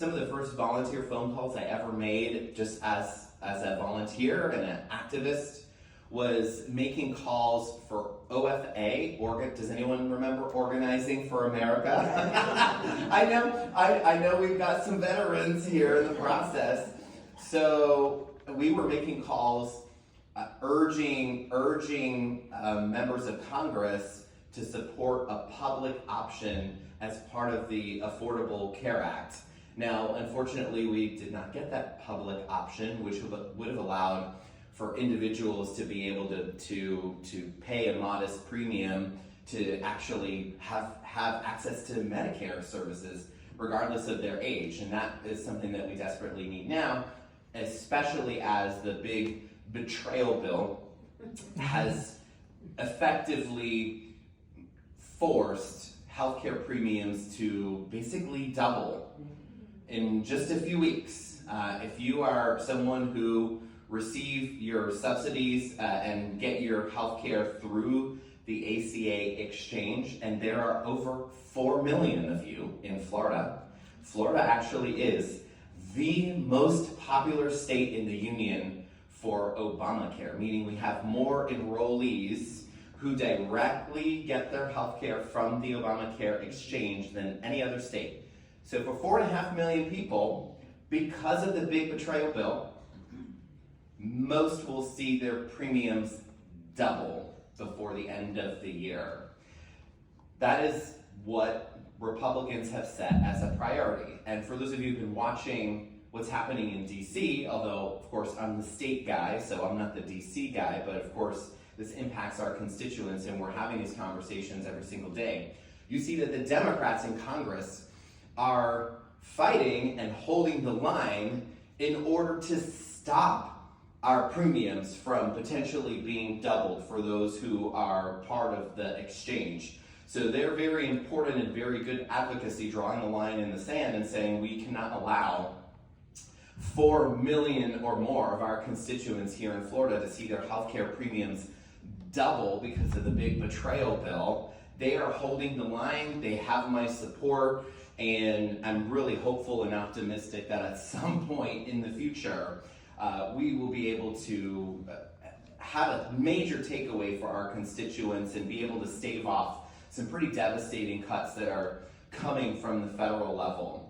Some of the first volunteer phone calls I ever made just as a volunteer and an activist was making calls for OFA. Does anyone remember Organizing for America? I know we've got some veterans here in the process. So we were making calls urging members of Congress to support a public option as part of the Affordable Care Act. Now, unfortunately, we did not get that public option, which would have allowed for individuals to be able to pay a modest premium to actually have access to Medicare services, regardless of their age. And that is something that we desperately need now, especially as the big betrayal bill has effectively forced healthcare premiums to basically double in just a few weeks. If you are someone who receive your subsidies and get your healthcare through the ACA exchange, and there are over 4 million of you in Florida. Florida actually is the most popular state in the union for Obamacare, meaning we have more enrollees who directly get their healthcare from the Obamacare exchange than any other state. So for 4.5 million people, because of the big betrayal bill, most will see their premiums double before the end of the year. That is what Republicans have set as a priority. And for those of you who've been watching what's happening in DC, although of course I'm the state guy, so I'm not the DC guy, but of course this impacts our constituents and we're having these conversations every single day. You see that the Democrats in Congress are fighting and holding the line in order to stop our premiums from potentially being doubled for those who are part of the exchange. So they're very important and very good advocacy, drawing a line in the sand and saying we cannot allow 4 million or more of our constituents here in Florida to see their healthcare premiums double because of the big betrayal bill. They are holding the line, they have my support, and I'm really hopeful and optimistic that at some point in the future, we will be able to have a major takeaway for our constituents and be able to stave off some pretty devastating cuts that are coming from the federal level.